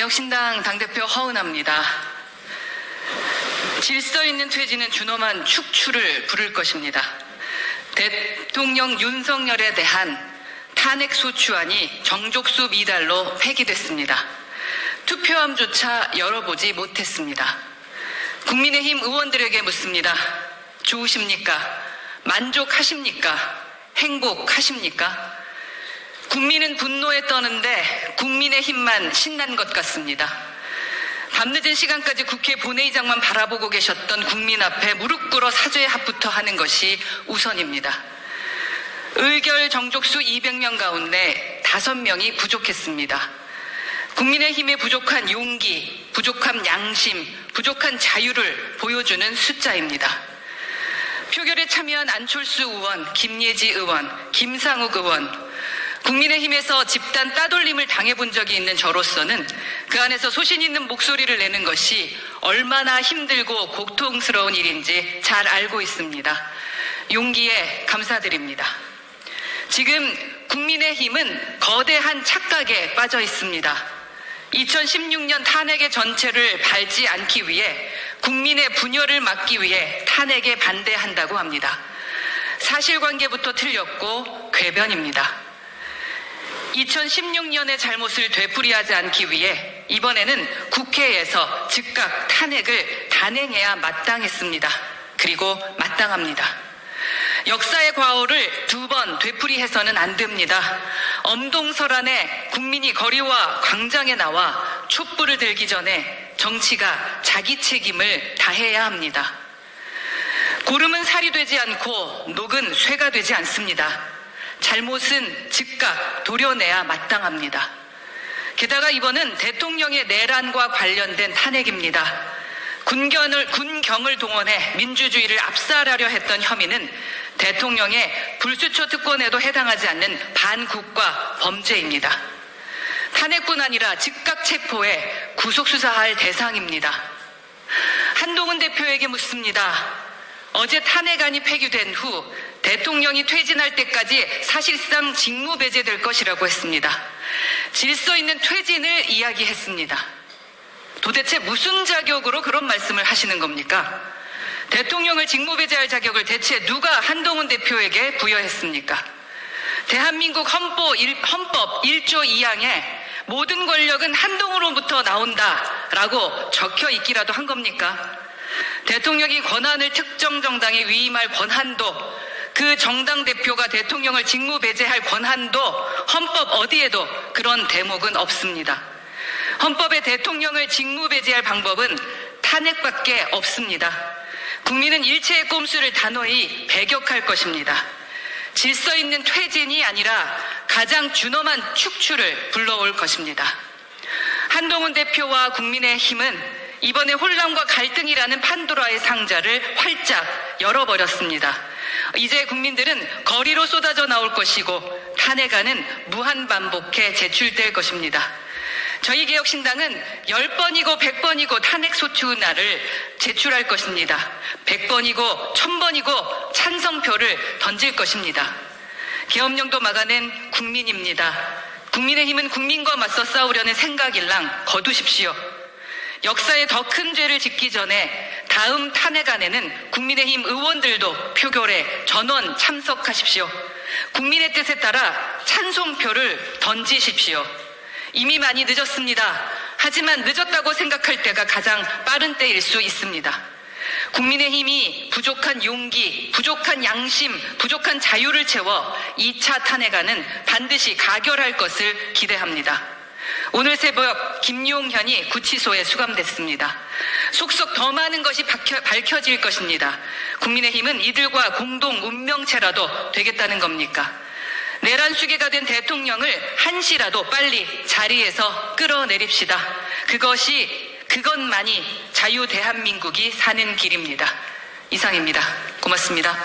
개혁신당 당대표 허은하입니다. 질서 있는 퇴진은 준엄한 축출을 부를 것입니다. 대통령 윤석열에 대한 탄핵소추안이 정족수 미달로 폐기됐습니다. 투표함조차 열어보지 못했습니다. 국민의힘 의원들에게 묻습니다. 좋으십니까? 만족하십니까? 행복하십니까? 국민은 분노에 떠는데 국민의힘만 신난 것 같습니다. 밤늦은 시간까지 국회 본회의장만 바라보고 계셨던 국민 앞에 무릎 꿇어 사죄의 합부터 하는 것이 우선입니다. 의결 정족수 200명 가운데 5명이 부족했습니다. 국민의힘의 부족한 용기, 부족한 양심, 부족한 자유를 보여주는 숫자입니다. 표결에 참여한 안철수 의원, 김예지 의원, 김상욱 의원, 국민의힘에서 집단 따돌림을 당해본 적이 있는 저로서는 그 안에서 소신 있는 목소리를 내는 것이 얼마나 힘들고 고통스러운 일인지 잘 알고 있습니다. 용기에 감사드립니다. 지금 국민의힘은 거대한 착각에 빠져 있습니다. 2016년 탄핵의 전체를 밟지 않기 위해 국민의 분열을 막기 위해 탄핵에 반대한다고 합니다. 사실관계부터 틀렸고 궤변입니다. 2016년의 잘못을 되풀이하지 않기 위해 이번에는 국회에서 즉각 탄핵을 단행해야 마땅했습니다. 그리고 마땅합니다. 역사의 과오를 2번 되풀이해서는 안 됩니다. 엄동설안에 국민이 거리와 광장에 나와 촛불을 들기 전에 정치가 자기 책임을 다해야 합니다. 고름은 살이 되지 않고 녹은 쇠가 되지 않습니다. 잘못은 즉각 도려내야 마땅합니다. 게다가 이번은 대통령의 내란과 관련된 탄핵입니다. 군경을 동원해 민주주의를 압살하려 했던 혐의는 대통령의 불수초 특권에도 해당하지 않는 반국가 범죄입니다. 탄핵뿐 아니라 즉각 체포해 구속수사할 대상입니다. 한동훈 대표에게 묻습니다. 어제 탄핵안이 폐기된 후 대통령이 퇴진할 때까지 사실상 직무배제될 것이라고 했습니다. 질서 있는 퇴진을 이야기했습니다. 도대체 무슨 자격으로 그런 말씀을 하시는 겁니까? 대통령을 직무배제할 자격을 대체 누가 한동훈 대표에게 부여했습니까? 대한민국 헌법 1조 2항에 모든 권력은 한동훈으로부터 나온다라고 적혀 있기라도 한 겁니까? 대통령이 권한을 특정 정당에 위임할 권한도, 그 정당 대표가 대통령을 직무배제할 권한도 헌법 어디에도 그런 대목은 없습니다. 헌법에 대통령을 직무배제할 방법은 탄핵밖에 없습니다. 국민은 일체의 꼼수를 단호히 배격할 것입니다. 질서 있는 퇴진이 아니라 가장 준엄한 축출을 불러올 것입니다. 한동훈 대표와 국민의힘은 이번에 혼란과 갈등이라는 판도라의 상자를 활짝 열어버렸습니다. 이제 국민들은 거리로 쏟아져 나올 것이고 탄핵안은 무한반복해 제출될 것입니다. 저희 개혁신당은 10번이고 100번이고 탄핵소추안을 제출할 것입니다. 100번이고 1000번이고 찬성표를 던질 것입니다. 계엄령도 막아낸 국민입니다. 국민의힘은 국민과 맞서 싸우려는 생각일랑 거두십시오. 역사의 더 큰 죄를 짓기 전에 다음 탄핵안에는 국민의힘 의원들도 표결에 전원 참석하십시오. 국민의 뜻에 따라 찬송표를 던지십시오. 이미 많이 늦었습니다. 하지만 늦었다고 생각할 때가 가장 빠른 때일 수 있습니다. 국민의힘이 부족한 용기, 부족한 양심, 부족한 자유를 채워 2차 탄핵안은 반드시 가결할 것을 기대합니다. 오늘 새벽 김용현이 구치소에 수감됐습니다. 속속 더 많은 것이 밝혀질 것입니다. 국민의힘은 이들과 공동 운명체라도 되겠다는 겁니까? 내란 수괴가 된 대통령을 한시라도 빨리 자리에서 끌어내립시다. 그것만이 자유 대한민국이 사는 길입니다. 이상입니다. 고맙습니다.